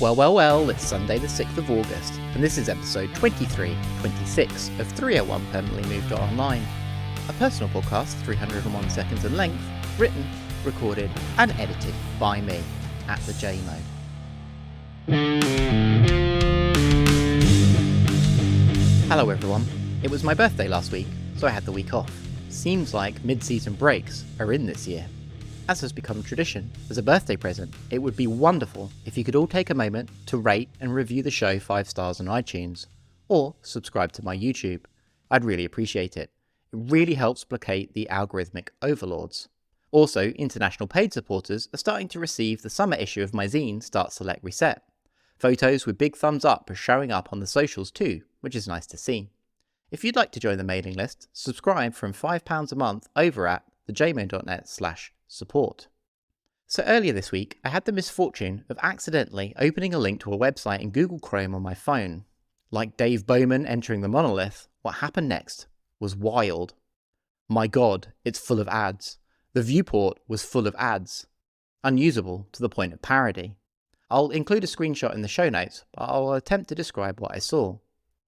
Well, it's Sunday the 6th of August, and this is episode 2326 of 301 Permanently Moved to Online, a personal podcast 301 seconds in length, written, recorded, and edited by me, at the JMO. Hello everyone, it was my birthday last week, so I had the week off. Seems like mid-season breaks are in this year. As has become tradition, as a birthday present, it would be wonderful if you could all take a moment to rate and review the show 5 stars on iTunes, or subscribe to my YouTube. I'd really appreciate it. It really helps placate the algorithmic overlords. Also, international paid supporters are starting to receive the summer issue of my zine, Start Select Reset. Photos with big thumbs up are showing up on the socials too, which is nice to see. If you'd like to join the mailing list, subscribe from £5 a month over at thejmo.net/support. So earlier this week, I had the misfortune of accidentally opening a link to a website in Google Chrome on my phone. Like Dave Bowman entering the monolith, what happened next was wild. My god, it's full of ads. The viewport was full of ads. Unusable to the point of parody. I'll include a screenshot in the show notes, but I'll attempt to describe what I saw.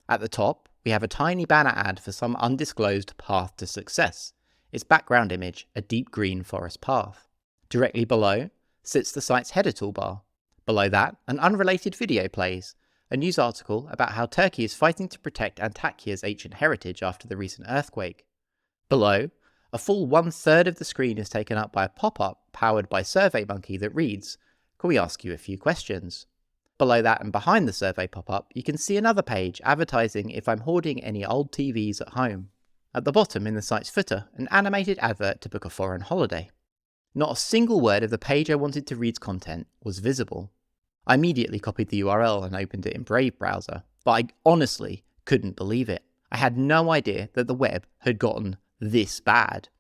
At the top, we have a tiny banner ad for some undisclosed path to success. Its background image, a deep green forest path. Directly below sits the site's header toolbar. Below that, an unrelated video plays, a news article about how Turkey is fighting to protect Antakya's ancient heritage after the recent earthquake. Below, a full 1/3 of the screen is taken up by a pop-up powered by SurveyMonkey that reads, "Can we ask you a few questions?" Below that and behind the survey pop-up, you can see another page advertising if I'm hoarding any old TVs at home. At the bottom in the site's footer, an animated advert to book a foreign holiday. Not a single word of the page I wanted to read's content was visible. I immediately copied the URL and opened it in Brave browser, but I honestly couldn't believe it. I had no idea that the web had gotten this bad.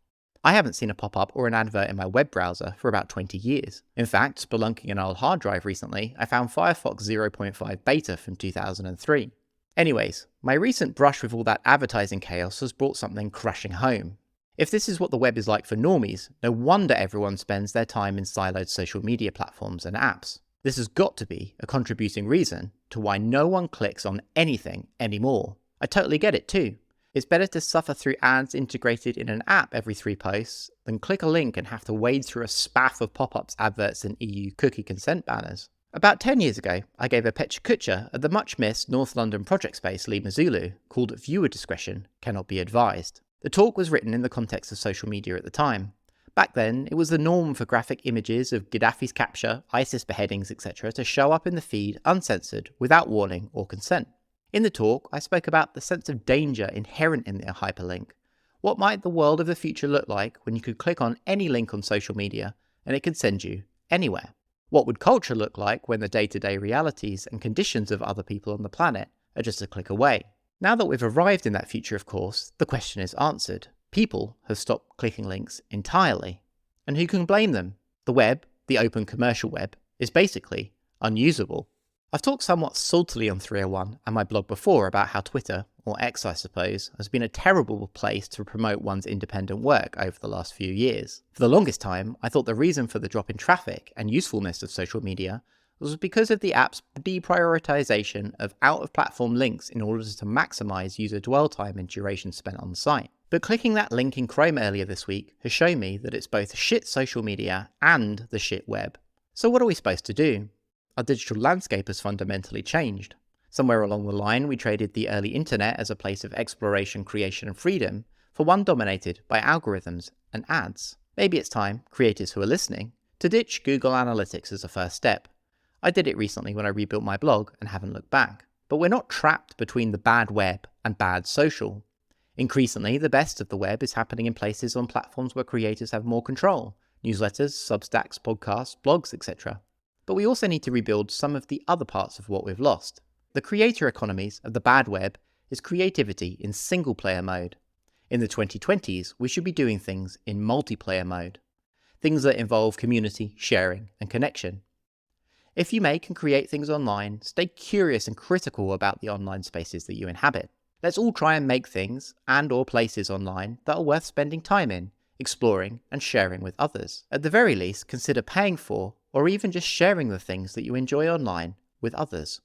I haven't seen a pop-up or an advert in my web browser for about 20 years. In fact, spelunking an old hard drive recently, I found Firefox 0.5 beta from 2003. Anyways, my recent brush with all that advertising chaos has brought something crushing home. If this is what the web is like for normies, no wonder everyone spends their time in siloed social media platforms and apps. This has got to be a contributing reason to why no one clicks on anything anymore. I totally get it too. It's better to suffer through ads integrated in an app every 3 posts than click a link and have to wade through a spaff of pop-ups, adverts and EU cookie consent banners. About 10 years ago, I gave a Pecha Kucha at the much-missed North London project space Lima Zulu called Viewer Discretion Cannot Be Advised. The talk was written in the context of social media at the time. Back then, it was the norm for graphic images of Gaddafi's capture, ISIS beheadings, etc. to show up in the feed uncensored, without warning or consent. In the talk, I spoke about the sense of danger inherent in the hyperlink. What might the world of the future look like when you could click on any link on social media and it could send you anywhere? What would culture look like when the day-to-day realities and conditions of other people on the planet are just a click away? Now that we've arrived in that future, of course, the question is answered. People have stopped clicking links entirely. And who can blame them? The web, the open commercial web, is basically unusable. I've talked somewhat saltily on 301 and my blog before about how Twitter, or X I suppose, has been a terrible place to promote one's independent work over the last few years. For the longest time, I thought the reason for the drop in traffic and usefulness of social media was because of the app's deprioritization of out-of-platform links in order to maximize user dwell time and duration spent on the site. But clicking that link in Chrome earlier this week has shown me that it's both shit social media and the shit web. So what are we supposed to do? Our digital landscape has fundamentally changed. Somewhere along the line, we traded the early internet as a place of exploration, creation and freedom for one dominated by algorithms and ads. Maybe it's time, creators who are listening, to ditch Google Analytics as a first step. I did it recently when I rebuilt my blog and haven't looked back. But we're not trapped between the bad web and bad social. Increasingly, the best of the web is happening in places on platforms where creators have more control. Newsletters, Substacks, podcasts, blogs, etc. But we also need to rebuild some of the other parts of what we've lost. The creator economies of the bad web is creativity in single-player mode. In the 2020s, we should be doing things in multiplayer mode. Things that involve community, sharing, and connection. If you make and create things online, stay curious and critical about the online spaces that you inhabit. Let's all try and make things and/or places online that are worth spending time in, exploring, and sharing with others. At the very least, consider paying for or even just sharing the things that you enjoy online with others.